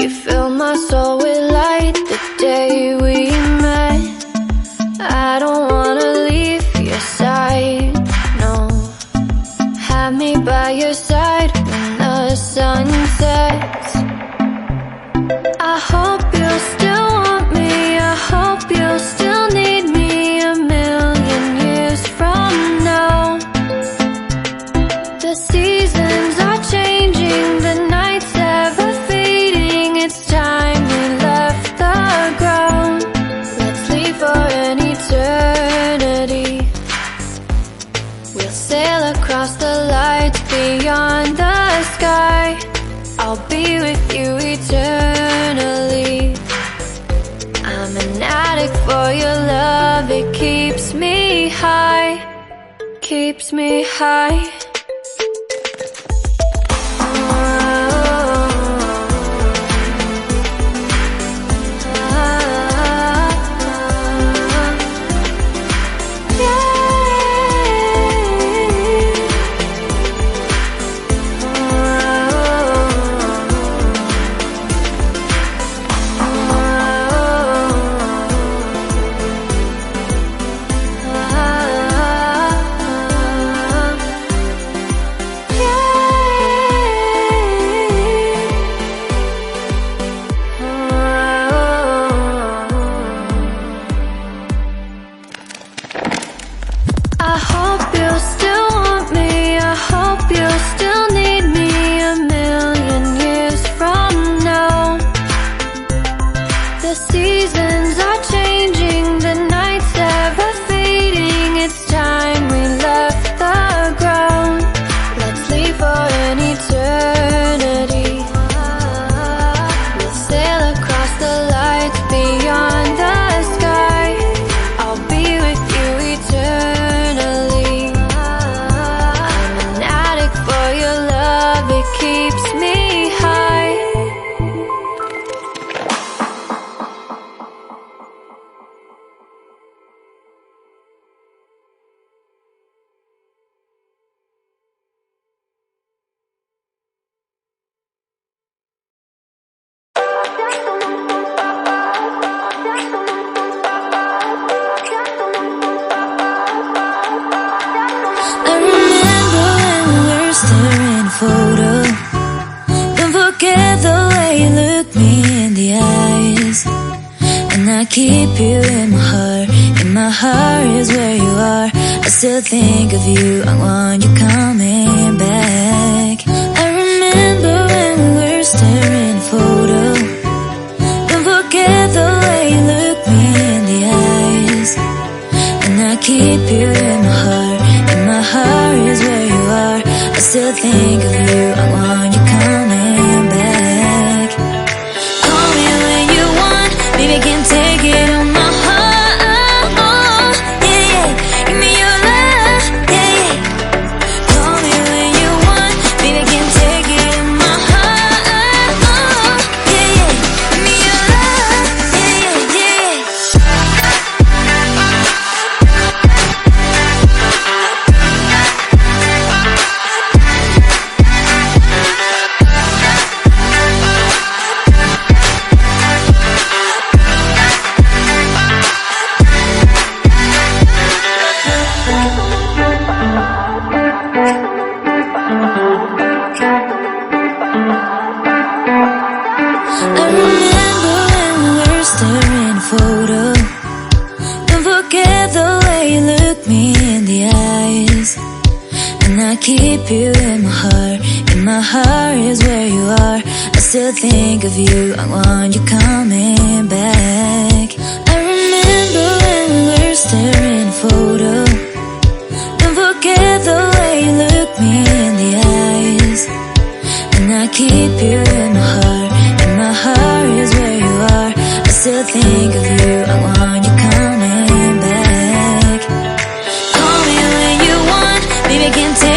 You filled my soul with light the day we met. I don't wanna leave your side, no. Have me by your side when the sun sets. I hope you'll still want me, I hope you'll still need me a million years from now. The seasons are changing, the nights ever fading. It's time we left the ground. Let's leave for an eternity. We'll sail across the lights beyond the sky. I'll be with you eternally. I'm an addict for your love, it keeps me high, keeps me high. I hope you'll still want me, I hope you'll still need me a million years from now. The seasons are changing, the nights ever fading. It's time we left the ground. Let's leave for an eternity. We'll sail across the lights beyond the sky. I'll be with you eternally. I'm an addict for your love, it keeps me high. I remember when we were staring a photo. Don't forget the way you look me in the eyes. And I keep you in my heart. In my heart is where you are. I still think of you, I want you coming back. I remember when we were staring a photo. Don't forget the way you look me in the eyes. And I keep you in my heart. In my heart is where you are. I still think of you, I want you coming back. Call me when you want, baby, can take it on my heart. Yeah, yeah, give me your love, yeah, yeah. Call me when you want, baby, can take it on my heart. Yeah, yeah, give me your love, yeah, yeah, yeah. I remember when we were staring a photo. Don't forget the way you look me in the eyes. And I keep you in my heart. In my heart is where you are. I still think of you, I want you coming back. I remember when we were staring a photo. Don't forget the way you look me in the eyes. And I keep you in my heart. In my heart is where you are. I still think of you, I want you coming back. Call me when you want, baby, can take